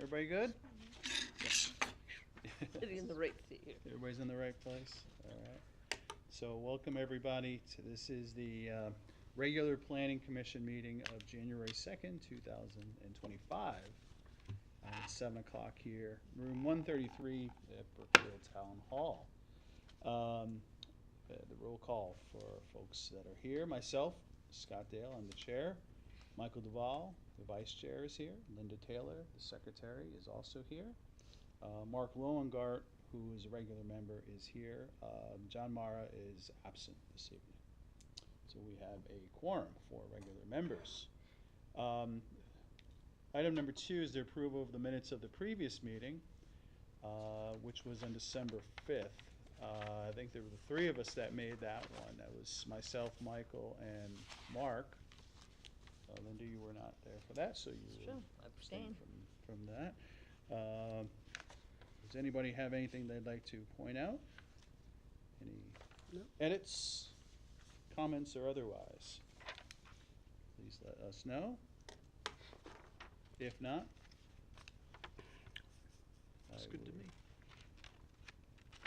Everybody good? Sitting in the right seat here. Everybody's in the right place? All right. So welcome everybody to, this is the regular Planning Commission meeting of January 2nd, 2025. It's 7 o'clock here, room 133 at Brookfield Town Hall. The roll call for folks that are here. Myself, Scott Dale, I'm the chair. Michael Duvall, the vice chair, is here. Linda Taylor, the secretary, is also here. Mark Lowengart, who is a regular member, is here. John Mara is absent this evening. So we have a quorum for regular members. Item number 2 is the approval of the minutes of the previous meeting, which was on December 5th. I think there were the 3 of us that made that one. That was myself, Michael, and Mark. Linda, you were not there for that, so you Sure, will abstain from that. Does anybody have anything they'd like to point out? Any edits, comments, or otherwise? Please let us know. If not, Looks I good to will me.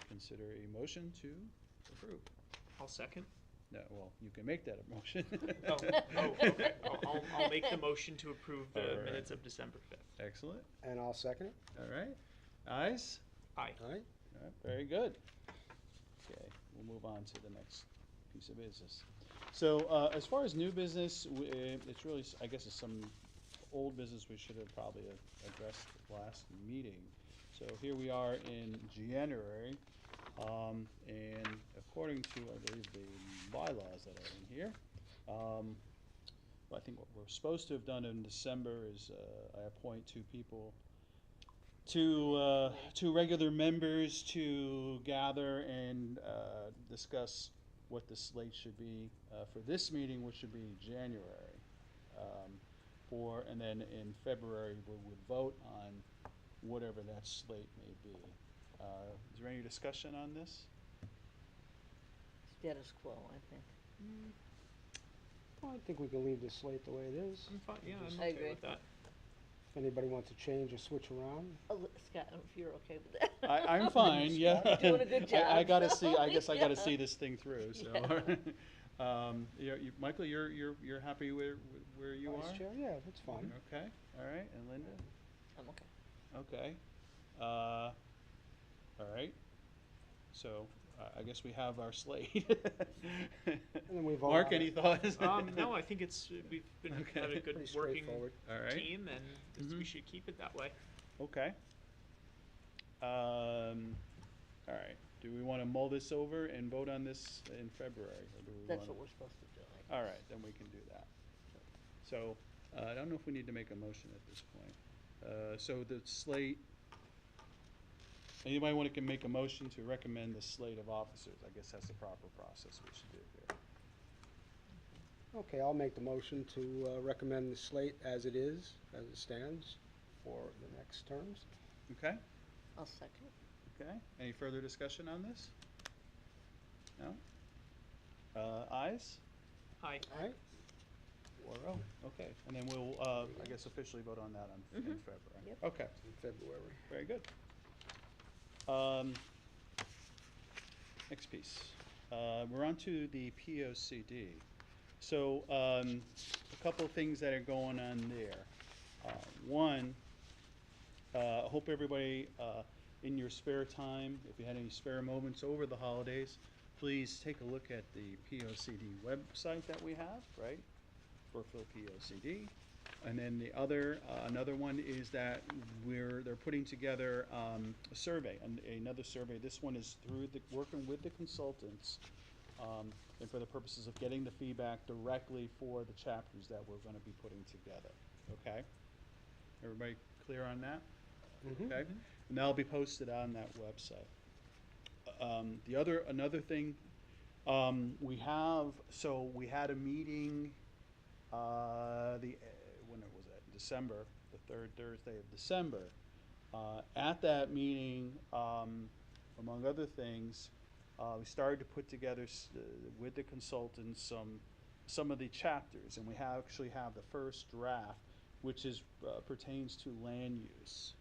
consider a motion to approve. I'll second. No, well, you can make that a motion. Okay. I'll make the motion to approve the All right. minutes of December 5th. Excellent. And I'll second it. All right. Ayes? Aye. All right. All right, very good. Okay, we'll move on to the next piece of business. So as far as new business, it's really, I guess it's some old business we should have probably addressed last meeting. So here we are in January, and according to, I believe, the bylaws that are in here, I think what we're supposed to have done in December is I appoint 2 people, two regular members to gather and discuss what the slate should be for this meeting, which should be January. And then in February, we would vote on whatever that slate may be. Is there any discussion on this? Status quo, I think. Well, I think we can leave the slate the way it is. I'm fine. Yeah, I'm I okay agree. with that. If anybody wants to change or switch around, Scott, I don't know if you're okay with that. I'm fine, yeah. You're doing a good job. I gotta see, I so, guess I gotta yeah. see this thing through, so. Michael, you're happy where you vice are? chair, yeah, that's fine. Okay, all right, and Linda? I'm okay. Okay. All right. So, I guess we have our slate. And then we vote Mark, on any it. thoughts? No, I think we've been Okay. had a good Pretty working straightforward. All right. team, and we should keep it that way. Okay. All right. Do we want to mull this over and vote on this in February? Or do we That's wanna- what we're supposed to do. All right, then we can do that. So, I don't know if we need to make a motion at this point. So the slate, anybody want to make a motion to recommend the slate of officers? I guess that's the proper process we should do here. Okay, I'll make the motion to recommend the slate as it is, as it stands, for the next terms. Okay? I'll second. Okay. Any further discussion on this? No? Ayes? Aye. All right? 4-0. Okay. And then we'll, I guess, officially vote on that in February. Yep. Okay. In February. Very good. Next piece. We're on to the POCD. So a couple of things that are going on there. One, I hope everybody in your spare time, if you had any spare moments over the holidays, please take a look at the POCD website that we have, right? Brookfield POCD. And then the other, another one is that they're putting together a survey, another survey. This one is through working with the consultants, and for the purposes of getting the feedback directly for the chapters that we're going to be putting together. Okay, everybody clear on that? Mhm. Okay, and that'll be posted on that website. Another thing, we had a meeting. When was that? December, the 3rd Thursday of December. At that meeting, among other things, we started to put together with the consultants some of the chapters, and we actually have the first draft, which pertains to land use.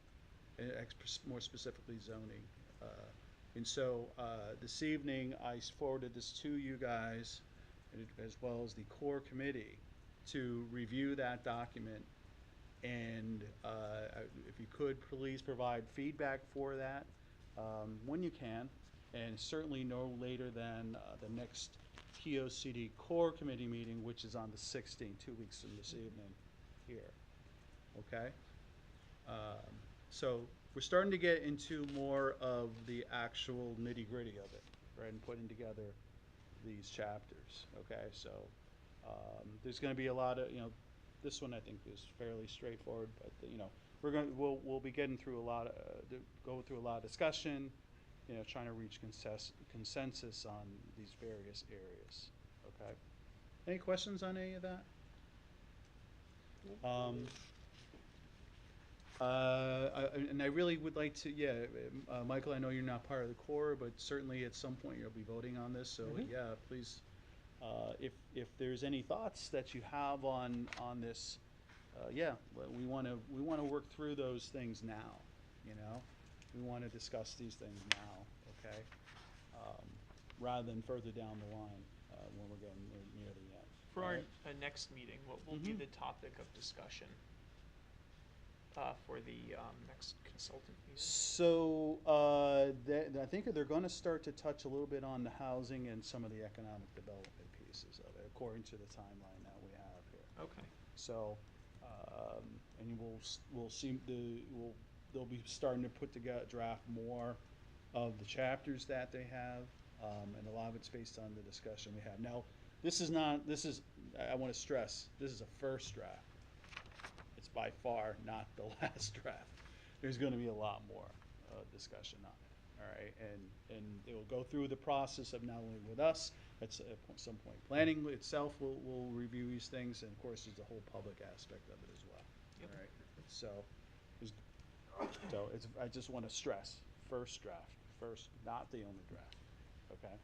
more specifically zoning. And so this evening, I forwarded this to you guys, as well as the core committee, to review that document. And if you could, please provide feedback for that when you can, and certainly no later than the next POCD core committee meeting, which is on the 16th, 2 weeks from this evening here. Okay? So we're starting to get into more of the actual nitty-gritty of it, right, and putting together these chapters. Okay? So there's going to be a lot of, this one I think is fairly straightforward, but we'll be getting through a lot of go through a lot of discussion, trying to reach consensus on these various areas. Okay. Any questions on any of that? And I really would like to, Michael, I know you're not part of the core, but certainly at some point you'll be voting on this. So yeah, please. If there's any thoughts that you have on this, we want to work through those things now. We want to discuss these things now, okay? Rather than further down the line when we're getting near the end. For our Alright? next meeting, what will be the topic of discussion for the next consultant meeting? So I think they're going to start to touch a little bit on the housing and some of the economic development pieces of it, according to the timeline that we have here. Okay. So, and they'll be starting to put together, draft more of the chapters that they have, and a lot of it's based on the discussion we have. Now, I want to stress, this is a first draft. It's by far not the last draft. There's going to be a lot more discussion on it, all right? And it will go through the process of not only with us, at some point planning itself will review these things, and of course there's the whole public aspect of it as well. Yep. All right. So I just want to stress, first draft, not the only draft. Okay.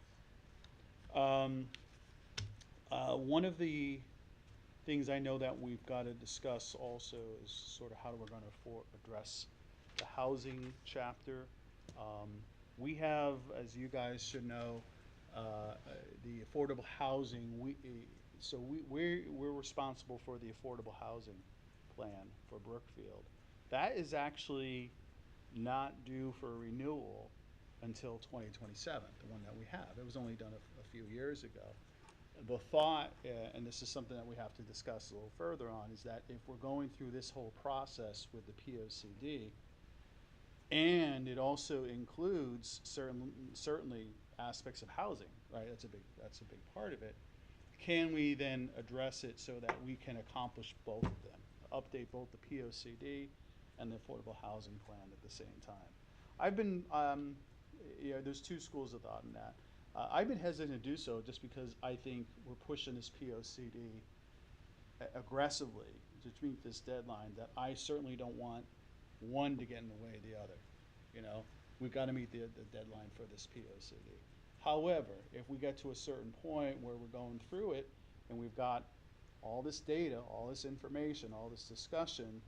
One of the things I know that we've got to discuss also is sort of how we're going to address the housing chapter. We have, as you guys should know, the affordable housing. We're responsible for the affordable housing plan for Brookfield. That is actually not due for renewal until 2027, the one that we have. It was only done a few years ago. The thought, and this is something that we have to discuss a little further on, is that if we're going through this whole process with the POCD, and it also includes certainly aspects of housing, right? That's a big part of it. Can we then address it so that we can accomplish both of them, update both the POCD and the affordable housing plan at the same time? I've been, there's two schools of thought in that. I've been hesitant to do so just because I think we're pushing this POCD aggressively to meet this deadline, that I certainly don't want one to get in the way of the other. We've got to meet the deadline for this POCD. However, if we get to a certain point where we're going through it and we've got all this data, all this information, all this discussion,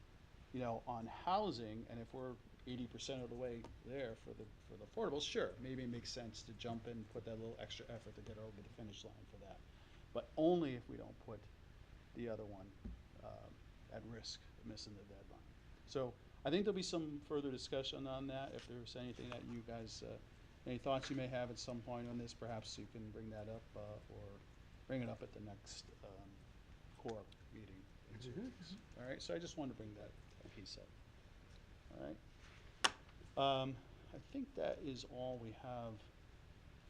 on housing, and if we're 80% of the way there for the affordables, sure, maybe it makes sense to jump in and put that little extra effort to get over the finish line for that. But only if we don't put the other one at risk of missing the deadline. So I think there'll be some further discussion on that. If there's anything that you guys, any thoughts you may have at some point on this, perhaps you can bring that up or bring it up at the next core meeting in 2 weeks. All right, so I just wanted to bring that piece up. All right. I think that is all we have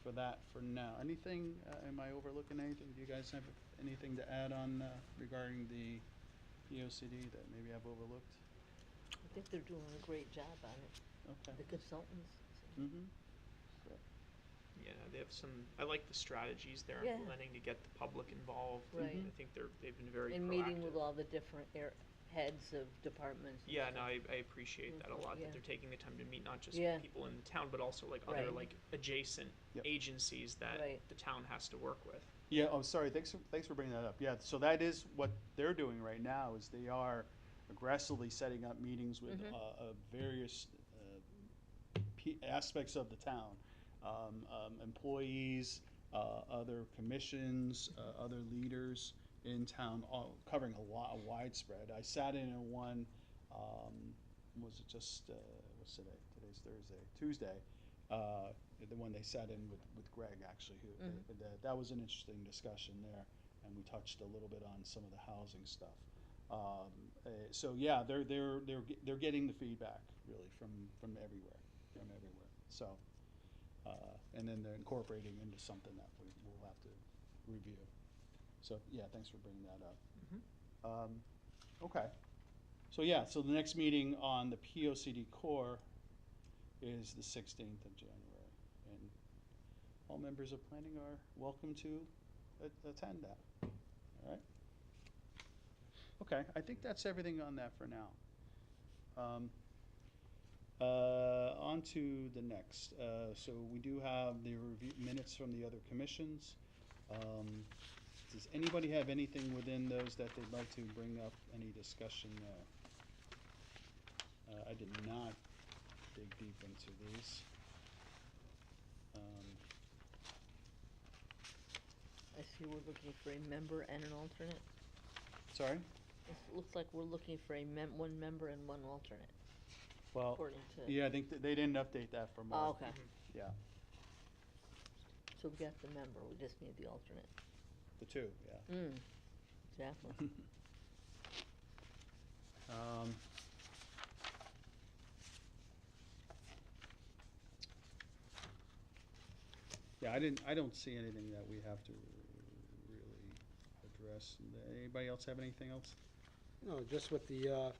for that for now. Anything, am I overlooking anything? Do you guys have anything to add on regarding the POCD that maybe I've overlooked? I think they're doing a great job on it, Okay. the consultants. Mm-hmm. Yeah, they have some. I like the strategies they're Yeah. implementing to get the public involved. Right. I think they've been very And proactive. meeting with all the different heads of departments. and Yeah, stuff. no, I appreciate that a lot. Yeah. That they're taking the time to meet not just Yeah. people in the town, but also like other Right. like adjacent Yep. agencies that Right. the town has to work with. Yeah, oh, sorry, thanks for bringing that up. Yeah, so that is what they're doing right now, is they are aggressively setting up meetings with various aspects of the town, employees, other commissions, other leaders in town, all covering a widespread. I sat in on one, was it just, what's today? Today's Thursday, Tuesday. The one they sat in with Greg, actually, who, that was an interesting discussion there, and we touched a little bit on some of the housing stuff. So yeah, they're getting the feedback really from everywhere, So, and then they're incorporating into something that we'll have to review. So yeah, thanks for bringing that up. Okay. So yeah, so the next meeting on the POCD core is the 16th of January, and all members of planning are welcome to attend that. All right. Okay, I think that's everything on that for now. On to the next. So we do have the review minutes from the other commissions. Does anybody have anything within those that they'd like to bring up, any discussion there? I did not dig deep into these. I see we're looking for a member and an alternate. Sorry? It looks like we're looking for a one member and one alternate, Well, according to. yeah, I think they didn't update that for Mark. Oh, okay. Yeah, So we got the member, we just need the alternate. the two, yeah. Exactly. Yeah, I don't see anything that we have to really address. Anybody else have anything else? No, just with the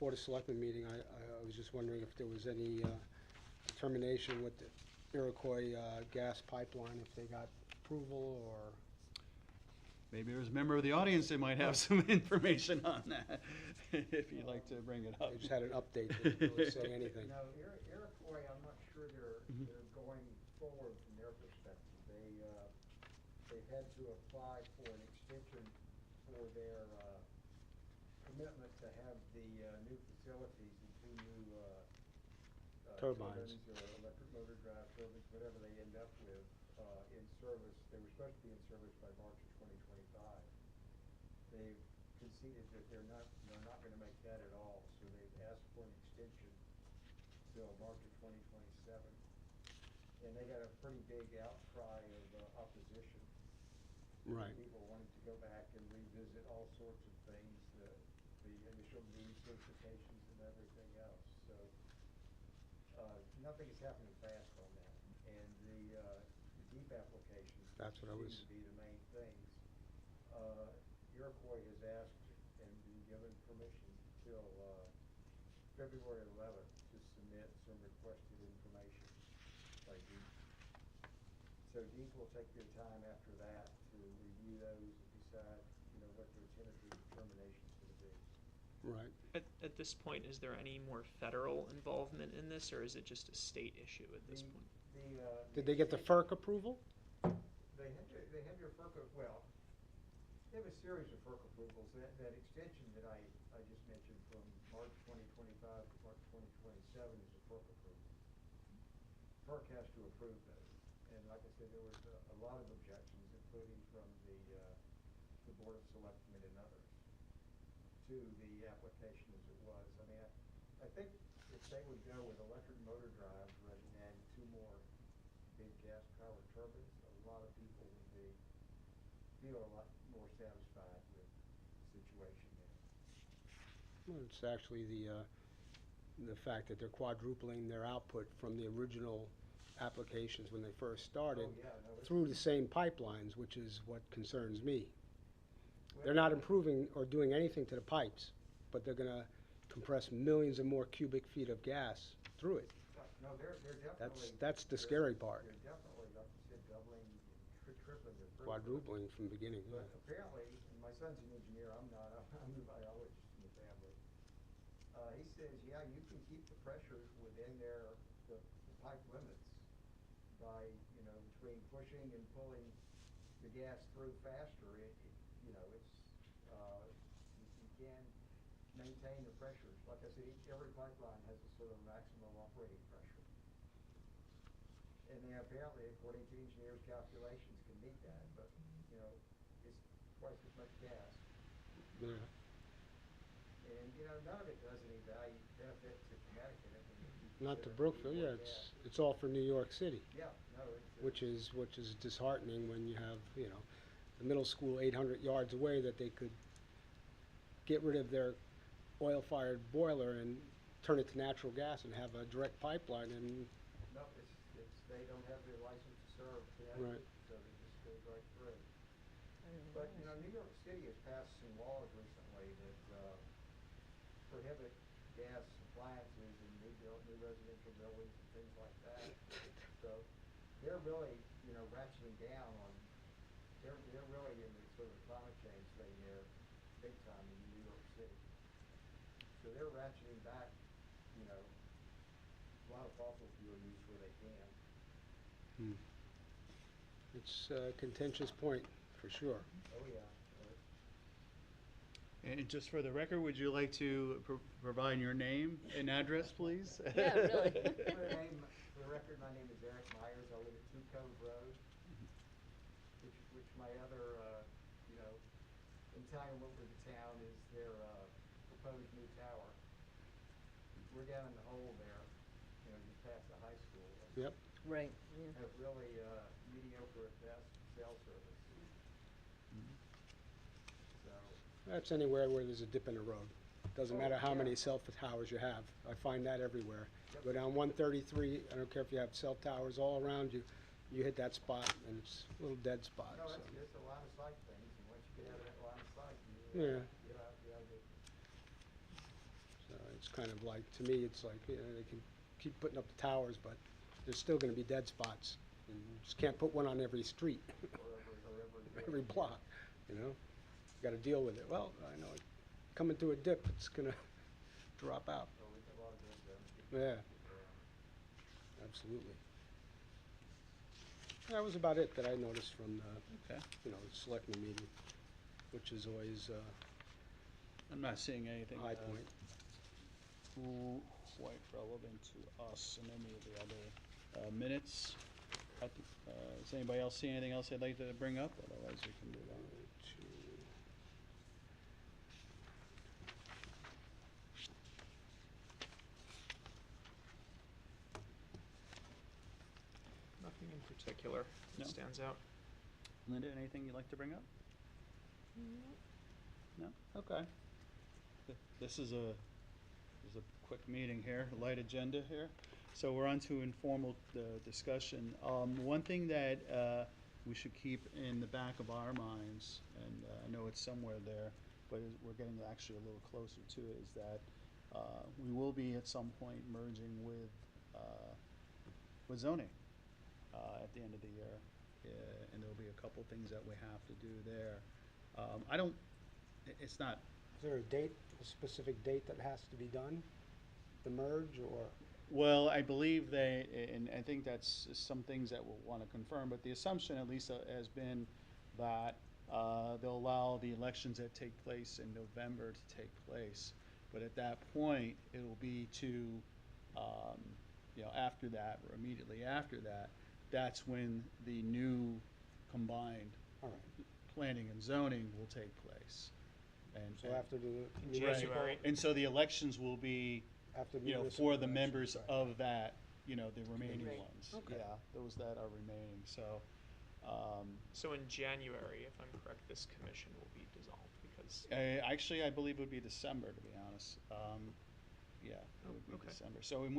Board of Selectmen meeting, I was just wondering if there was any determination with the Iroquois gas pipeline, if they got approval or... Maybe there's a member of the audience that might have some information on that, if you'd like to bring it up. They just had an update, they didn't really say anything. No, Iroquois, I'm not sure they're going forward from their perspective. They've had to apply for an extension for their commitment to have the new facilities, the two new Turbines. Or electric motor drive turbines, whatever they end up with, in service. They were supposed to be in service by March of 2025. They've conceded that they're not gonna make that at all, so they've asked for an extension till March of 2027. And they got a pretty big outcry of opposition. Right. People wanting to go back and revisit all sorts of things, the initial need certifications and everything else. So nothing is happening fast on that. And the deep applications That's what I seem was- to be the main things. Iroquois has asked and been given permission till February 11th to submit some requested information by DEEP. So DEEP will take their time after that to review those and decide, what their tentative determination is going to be. Right. At this point, is there any more federal involvement in this, or is it just a state issue at this point? Did they get the FERC approval? They had your FERC, well, they have a series of FERC approvals. That extension that I just mentioned from March 2025 to March 2027 is a FERC approval. FERC has to approve those. And like I said, there was a lot of objections, including from the Board of Selectmen and others, to the application as it was. I mean, I think if they would go with electric motor drives rather than adding two more big gas-powered turbines, a lot of people would feel a lot more satisfied with the situation there. Well, it's actually the fact that they're quadrupling their output from the original applications when they first started Oh, yeah, no, it's- through the same pipelines, which is what concerns me. They're not improving or doing anything to the pipes, but they're gonna compress millions of more cubic feet of gas through it. No, they're definitely. That's the scary part. They're definitely, like you said, doubling, tripling their throughput. Quadrupling from the beginning, yeah. But apparently, and my son's an engineer, I'm not, I'm the biologist in the family. He says, yeah, you can keep the pressures within the pipe limits by, between pushing and pulling the gas through faster. You can maintain the pressures. Like I said, every pipeline has a sort of maximum operating pressure. and they apparently, according to engineers' calculations, can meet that, but, you know, it's twice as much gas. Yeah. And, you know, none of it does any value benefit to Connecticut. I mean, if you Not to consider Brookfield, needing yeah, more gas. it's all for New York City, Yeah, no, it's. which is disheartening when you have, you know, the middle school 800 yards away that they could get rid of their oil-fired boiler and turn it to natural gas and have a direct pipeline and, No, it's, they don't have the license to serve Right. Connecticut, so it just goes right through. I don't But, you know, realize New York City has passed some laws recently that, prohibit gas appliances in new residential buildings and things like that. So, they're really, you know, ratcheting down on, they're really in the sort of climate change thing there, big time in New York City. So they're ratcheting back, you know, a lot of fossil fuel use where they can. it's a contentious point, for sure. Oh, yeah. And just for the record, would you like to provide your name and address, please? Yeah, really. For the record, my name is Eric Myers. I live at Two Cove Road, which my other, you know, entanglement with the town is their, proposed new tower. We're down in the hole there, you know, just past the high school. Yep. Right, yeah. Have really, mediocre at best cell service. So, That's anywhere where there's a dip in the road. Doesn't Oh, matter how yeah. many cell towers you have. I find that everywhere. Yep. Go down 133, I don't care if you have cell towers all around you, you hit that spot and it's a little dead spot, no, so. it's a line of sight thing, and once you get out of that line of sight, Yeah. you're out of it. So it's kind of like, to me, it's like, you know, they can keep putting up the towers, but there's still gonna be dead spots. And you just can't put one on every street, or every block, you know? Gotta deal with it. Well, I know, coming to a dip, it's gonna drop out. So we got a lot of good, Yeah, absolutely. That was about it that I noticed from the, Okay. you know, the selectmen meeting, which is always I'm not seeing anything. a high point. Quite relevant to us in any of the other minutes. Does anybody else see anything else they'd like to bring up? Otherwise, we can move on. Nothing in particular No. that stands out. Linda, anything you'd like to bring up? No? Okay. This is a quick meeting here, a light agenda here. So we're on to informal discussion. One thing that we should keep in the back of our minds, and I know it's somewhere there, but we're getting actually a little closer to it, is that we will be at some point merging with zoning at the end of the year. And there'll be a couple things that we have to do there. It's not, Is there a date, a specific date that has to be done, the merge, or? well, I believe they, and I think that's some things that we'll want to confirm, but the assumption at least has been that they'll allow the elections that take place in November to take place. But at that point, it'll be to, you know, after that, or immediately after that, that's when the new combined All right, planning and zoning will take place. And so after the In municipal, January. and so the elections will be, after the you know, municipal for the elections, members right. of that, you know, the remaining Right. ones. Okay. Yeah, those that are remaining, so, So in January, if I'm correct, this commission will be dissolved because, actually, I believe it would be December, to be honest. Yeah, it Oh, would be okay. December. So, and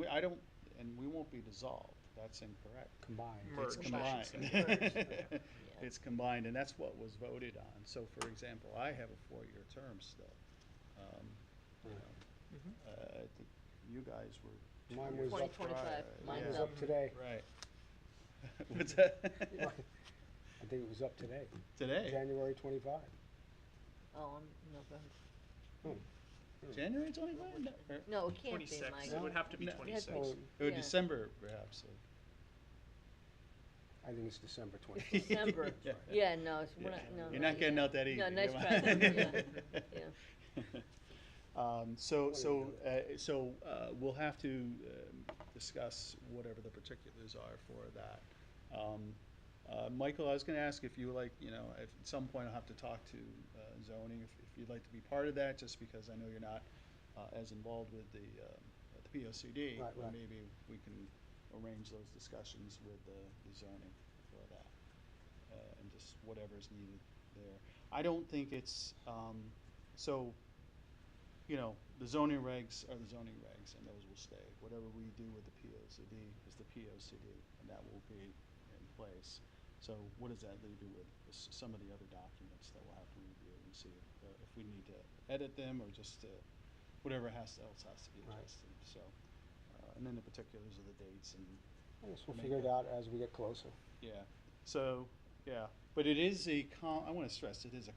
we won't be dissolved, that's incorrect. Combined. It's Merged, I should combined. say. Yeah. It's combined, and that's what was voted on. So, for example, I have a 4-year term still. You know, Mhm. I think you guys were 2 Mine years was up- 2025, prior. mine's Yeah. up. Today. Right. What's that? I think it was up today, Today? January 25. Oh, November. January 25? No, it can't be, 26, Mike. it would have to be No. 26. Oh, Or Yeah. December, perhaps. I think it's December 25. December. Yeah. Yeah, no, it's, we're not, no. You're not getting out that easy. No, nice come try, on. yeah, yeah. We'll have to discuss whatever the particulars are for that. Michael, I was gonna ask if you like, if at some point I'll have to talk to zoning, if you'd like to be part of that, just because I know you're not as involved with the POCD. Right, but right. maybe we can arrange those discussions with the zoning for that, and just whatever's needed there. I don't think it's, so, the zoning regs are the zoning regs, and those will stay. Whatever we do with the POCD is the POCD, and that will be in place. So what does that leave you with? Some of the other documents that we'll have to review and see if we need to edit them or just whatever else has to be Right. adjusted. So, and then the particulars of the dates and. I guess we'll make figure it that- out as we get closer. Yeah, so, yeah, but it is I wanna stress, it was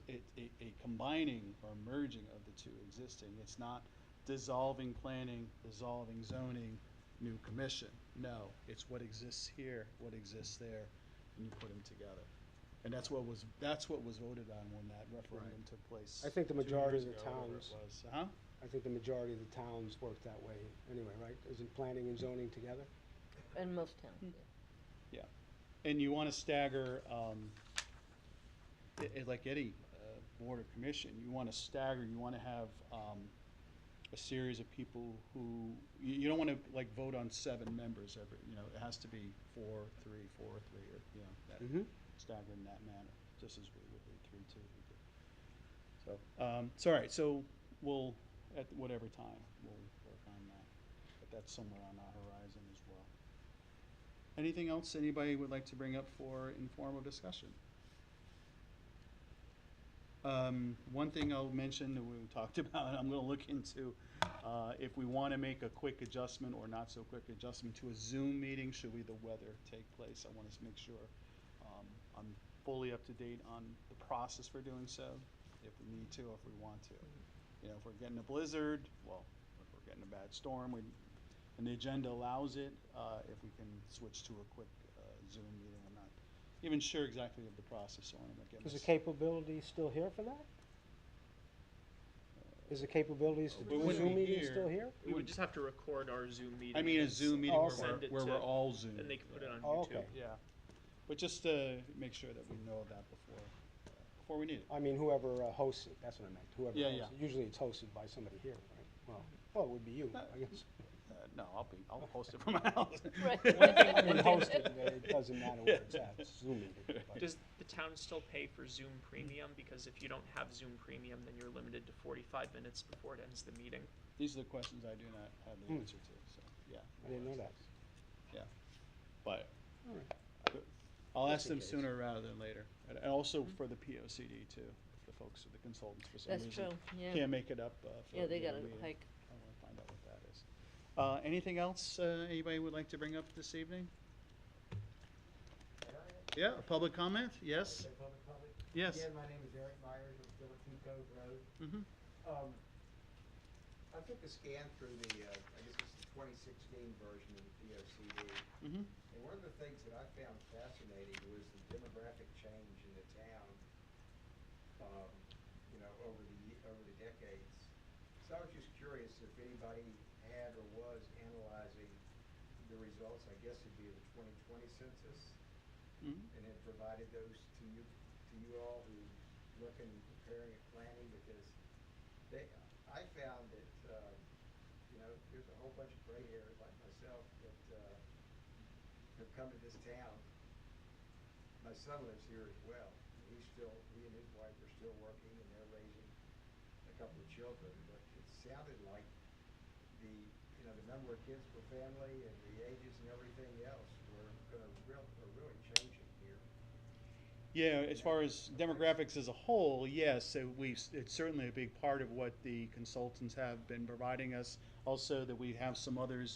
a combining or merging of the two existing. It's not dissolving planning, dissolving zoning, new commission. No, it's what exists here, what exists there, and you put them together. And that's what was voted on when that referendum Right. took place. I think the 2 majority years of the ago, whatever it towns- was. Huh? I think the majority of the towns work that way anyway, right? Isn't planning and zoning together? In most towns, Hmm. yeah. Yeah, and you wanna stagger, like any board or commission, you wanna stagger, you wanna have, a series of people who, you don't wanna like vote on 7 members every, it has to be 4, 3, 4, 3, or, that, Mhm. staggered in that manner, just as we would do 3, 2. So, it's all right, so we'll, at whatever time, we'll work on that, but that's somewhere on our horizon as well. Anything else anybody would like to bring up for informal discussion? One thing I'll mention that we talked about, I'm gonna look into, if we wanna make a quick adjustment or not so quick adjustment to a Zoom meeting, should the weather take place, I wanna make sure, I'm fully up to date on the process for doing so, if we need to, or if we want to. If we're getting a blizzard, well, if we're getting a bad storm, and the agenda allows it, if we can switch to a quick Zoom meeting. I'm not even sure exactly of the process, so I want to get Is the this. capability still here for that? Is the capabilities for It the wouldn't Zoom be meeting here. still here? We would just have to record our Zoom meeting. I mean, a and Zoom meeting Oh, where okay. send it we're to- all Zoom. And they can put it on Oh, YouTube. okay. Yeah, but just to make sure that we know that before we need it. I mean, whoever hosts it, that's what I meant, whoever Yeah, hosts it. yeah. Usually it's hosted by somebody here, right? Well, it would be you, I guess. No, I'll post it from my house. Right. I mean, hosted, it doesn't matter where it's at, it's Zoom meeting. but- Does the town still pay for Zoom Premium? Because if you don't have Zoom Premium, then you're limited to 45 minutes before it ends the meeting. These are the questions I do not have the Hmm. answer to, so, yeah. I didn't know that. Yeah, but All right. I'll Just ask in them case. sooner rather than later, and also for the POCD too, if the folks, the consultants for some That's reason true, yeah. can't make it up for Yeah, they the got a meeting. hike. I wanna find out what that is. Anything else, anybody would like to bring up this evening? Yeah, a public comment, yes? Okay, public comment? Yes. Again, my name is Eric Myers, I'm still at 2 Cove Road. Mm-hmm, I took a scan through the, I guess it's the 2016 version of the POCD. mm-hmm, And one of the things that I found fascinating was the demographic change in the town, over the decades. So I was just curious if anybody had or was analyzing the results, I guess it'd be the 2020 census, mm-hmm. and had provided those to you all who looking, preparing and planning, because I found that, there's a whole bunch of gray hairs like myself that, have come to this town. My son lives here as well. He and his wife are still working, and they're raising a couple of children, but it sounded like the number of kids per family and the ages and everything else are really changing here. Yeah, as far as demographics as a whole, yes, so it's certainly a big part of what the consultants have been providing us. Also, that we have some other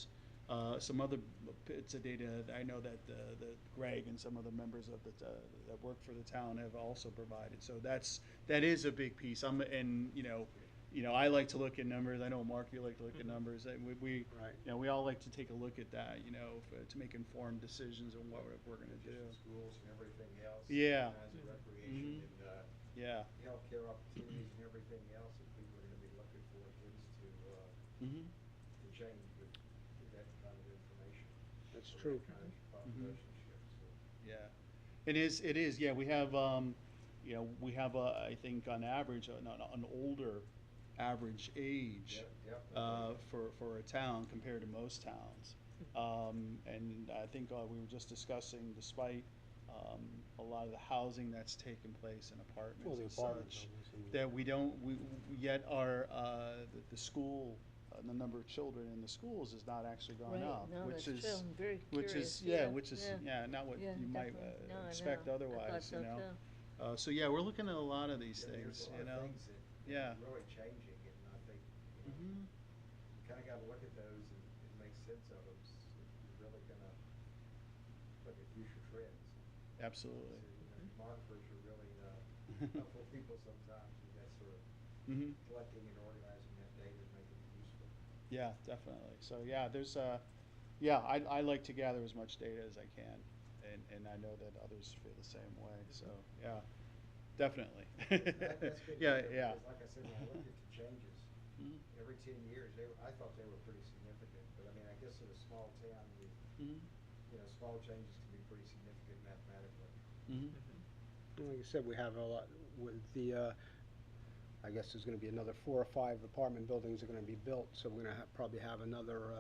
bits of data. I know that the Greg and some of the members of that work for the town have also provided. So that is a big piece. I like to look at numbers. I know, Mark, you like to look at numbers. And we Right. we all like to take a look at that, to make informed decisions on what we're going to do. Just the schools and everything else. Yeah. All kinds of recreation Mhm. and Yeah. healthcare opportunities and everything else that people are gonna be looking for. Mm-hmm. to change with that kind of information. That's or true. That kind of Mhm. population shift, so. Yeah, it is, yeah, we have, you know, we have, I think on average, an older average age, Yep, yep. for a town compared to most towns. And I think, we were just discussing, despite, a lot of the housing that's taken place in Well, apartments the and apartment such, buildings and- that we don't, yet our, the school, the number of children in the schools has not actually gone Right, up, no, which that's is, true. I'm very which curious. is, yeah, which is, yeah, not what Yeah, you might, definitely. No, I expect know. I otherwise, thought so you know? too. So, yeah, we're looking at a lot of these Yeah, things, there's a you lot of know? things that Yeah. are really changing, and I think, you know, Mhm. you kinda gotta look at those and make sense of them, if you're really gonna look at future trends. Absolutely. So, you know, demographers are really, helpful people sometimes with that sort of Mhm. collecting and organizing that data and making it useful. Yeah, definitely. So, yeah, there's, yeah, I like to gather as much data as I can, and I know that others feel the same way, so, yeah, definitely. That's good to Yeah, hear, yeah. because like I said, when I looked at the changes, Mhm. every 10 years, I thought they were pretty significant, but I mean, I guess in a small town, Mhm. you know, small changes can be pretty significant mathematically. Mhm. Like I said, we have a lot with the, I guess there's gonna be another 4 or 5 apartment buildings are gonna be built, so we're gonna probably have another,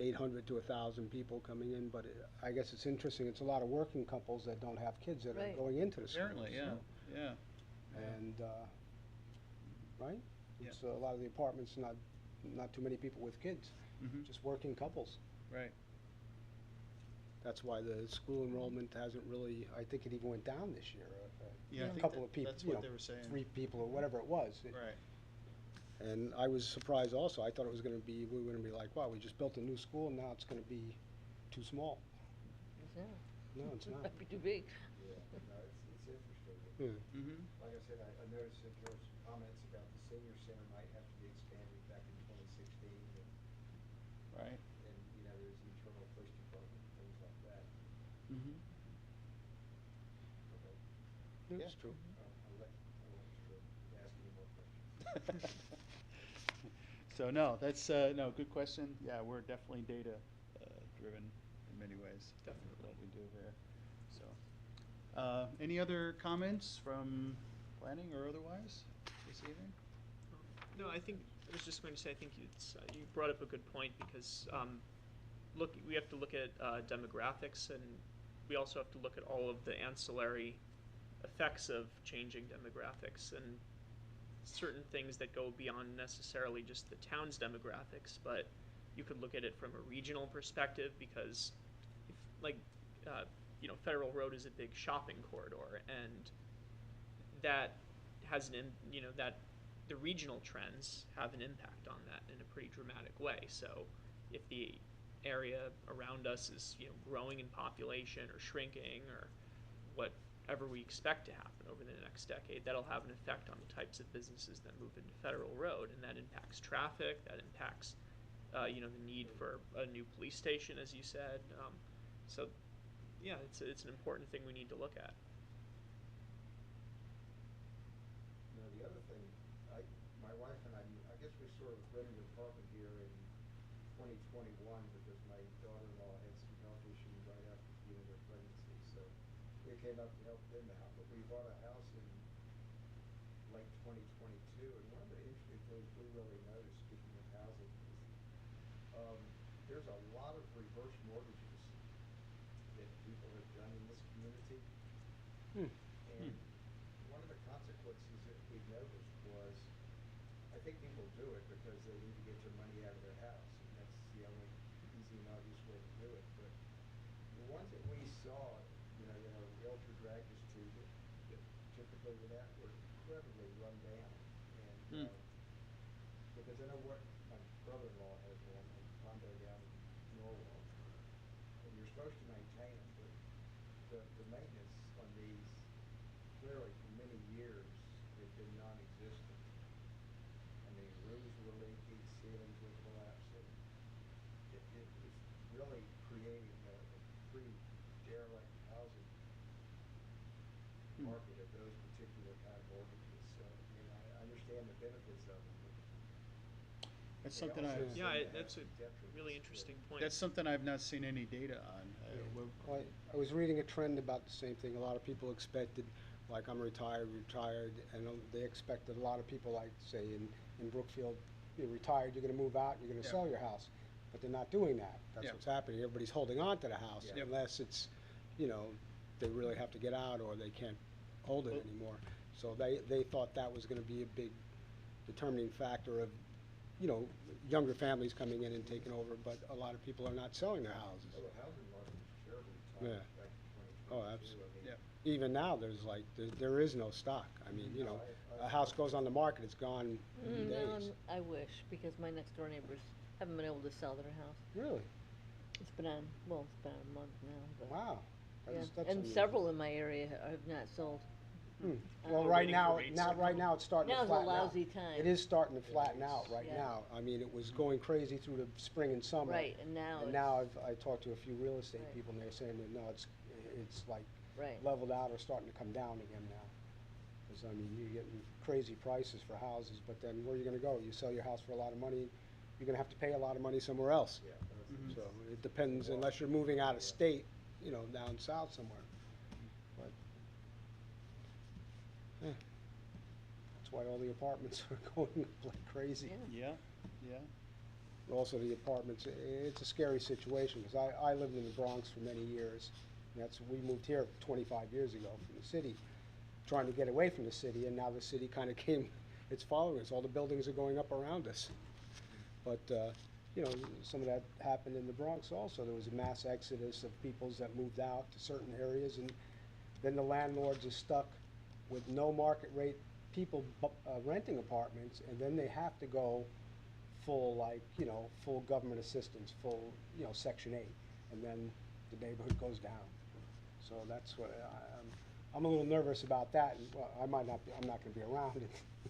800 to 1,000 people coming in, but I guess it's interesting, it's a lot of working couples that don't have kids that are Right. going into the schools. Apparently, yeah, so- yeah. And, right? Yeah. It's a lot of the apartments, not too many people with kids, Mhm. just working couples. Right. That's why the school enrollment hasn't really, I think it even went down this year. Yeah, I Yeah. think Couple that- of people, that's you what know, they were saying. 3 people or whatever it was. Right. And I was surprised also. I thought it was gonna be, we were gonna be like, wow, we just built a new school, and now it's gonna be too small. Yeah. No, it's not. Might be too big. Yeah, no, it's interesting. Yeah. Mhm. Like I said, I noticed that there were some comments about the senior center might have to be expanded back in 2016, Right. and, you know, there's the internal police department, things like that. Mhm. Okay, That's true. I'll let Mr. ask any more questions. So, no, that's, no, good question. Yeah, we're definitely data, driven in many ways. Definitely. What we do here, so. Any other comments from planning or otherwise this evening? No, I think, I was just going to say, I think it's, you brought up a good point, because, we have to look at, demographics, and we also have to look at all of the ancillary effects of changing demographics, and certain things that go beyond necessarily just the town's demographics, but you could look at it from a regional perspective, because if, like, Federal Road is a big shopping corridor, and that has that the regional trends have an impact on that in a pretty dramatic way. So if the area around us is, growing in population or shrinking or whatever we expect to happen over the next decade, that'll have an effect on the types of businesses that move into Federal Road, and that impacts traffic, that impacts, the need for a new police station, as you said. So, yeah, it's an important thing we need to look at. You know, the other thing, my wife and I guess we sort of rented an apartment here in 2021 because my daughter-in-law had some health issues right after the beginning of her pregnancy, so we came up to help them out, but we bought a house in late 2022, and one of the interesting things we really noticed, speaking of housing, is, there's a lot of reverse mortgages that people have done in this community. And one of the consequences that we noticed was, I think people do it because they need to get their money out of their house, and that's the only easy and obvious way to do it. But the ones that we saw, that our realtor dragged us to, that typically were incredibly run down. And, because I know what, my brother-in-law has one, a condo down in Norwalk, and you're supposed to maintain them, but the maintenance on these, clearly for many years, they've been non-existent. I mean, roofs were leaking, ceilings were collapsing. It was really creating a pretty derelict housing market of those particular kind of mortgages. So, I mean, I understand the benefits of them, but That's They something also I've- say Yeah, that that's a detriment really to interesting the- point. That's something I've not seen any data on. Well, I was reading a trend about the same thing. A lot of people expected, like I'm retired, and they expected a lot of people, like say in Brookfield, you're retired, you're gonna move out, you're gonna Yeah. sell your house. But they're not doing that. That's Yeah. what's happening. Everybody's holding on to the house Yeah. unless it's, they really have to get out or they can't hold it Well- anymore. So they thought that was gonna be a big determining factor of, younger families coming in and taking over, but a lot of people are not selling their houses. Well, the housing market was terribly Yeah. tight back in Oh, 2022. I mean, Yeah. Even now, there is no stock. I mean, No, I- a house goes on the market, it's gone in No, days. I wish, because my next door neighbors haven't been able to sell their house. Really? It's been on, well, it's been on a month now, but. Wow. Yeah, That's and unusual. several in my area have not sold. Hmm. Uh, Well, We're right waiting for rates to right go. now, it's starting to Now's a flatten out. lousy time. It is starting to flatten out right Yeah. now. I mean, it was going crazy through the spring and summer. Right, and now And it's. now I talked to a few real estate Right. people, and they're saying that, no, it's like Right, leveled out or starting to come down again now. Because, I mean, you're getting crazy prices for houses, but then where are you gonna go? You sell your house for a lot of money, you're gonna have to pay a lot of money somewhere else. Yeah. Mhm. So it depends, unless you're moving out of state, down south somewhere. But, that's why all the apartments are going up like crazy. yeah. Yeah, yeah. Also, the apartments, it's a scary situation, because I lived in the Bronx for many years. And we moved here 25 years ago from the city, trying to get away from the city, and now the city kind of it's following us. All the buildings are going up around us. But, some of that happened in the Bronx also. There was a mass exodus of peoples that moved out to certain areas, and then the landlords are stuck with no market rate people renting apartments, and then they have to go full, full government assistance, full, Section 8, and then the neighborhood goes down. So that's what I'm a little nervous about that, and, well, I'm not gonna be around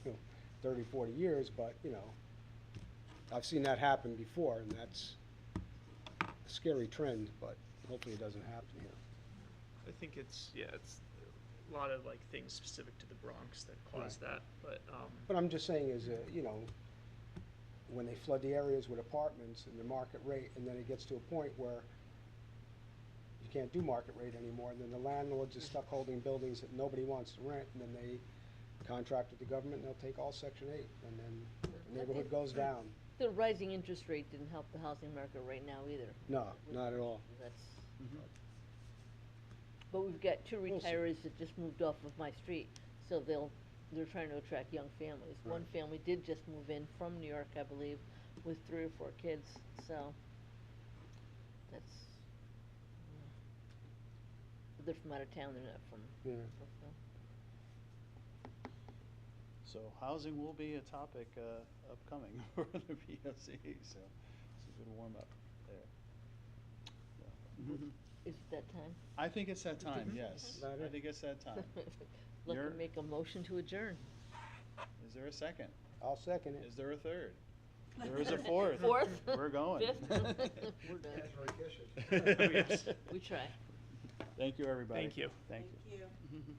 in, 30, 40 years, but, I've seen that happen before, and that's a scary trend, but hopefully it doesn't happen here. I think it's a lot of like things specific to the Bronx that cause that, but But I'm just saying is, when they flood the areas with apartments and the market rate, and then it gets to a point where you can't do market rate anymore, and then the landlords are stuck holding buildings that nobody wants to rent, and then they contract with the government, and they'll take all Section 8, and then the neighborhood goes down. The rising interest rate didn't help the housing market right now either. No, not at all. That's, Mhm. but we've got two We'll see. retirees that just moved off of my street, so they're trying to attract young families. One Right. family did just move in from New York, I believe, with 3 or 4 kids, so that's, but they're from out of town, they're not from Yeah. Brookfield. So housing will be a topic upcoming for the POC, so it's a good warm-up there. So, mhm. Is it that time? I think it's that time, yes. About I it. think it's that time. Let You're- me make a motion to adjourn. Is there a second? I'll second it. Is there a third? There is a fourth. Fourth? We're going. Fifth? We're done. That's very kisses. Yes. We try. Thank you, everybody. Thank you. Thank you. Thank you.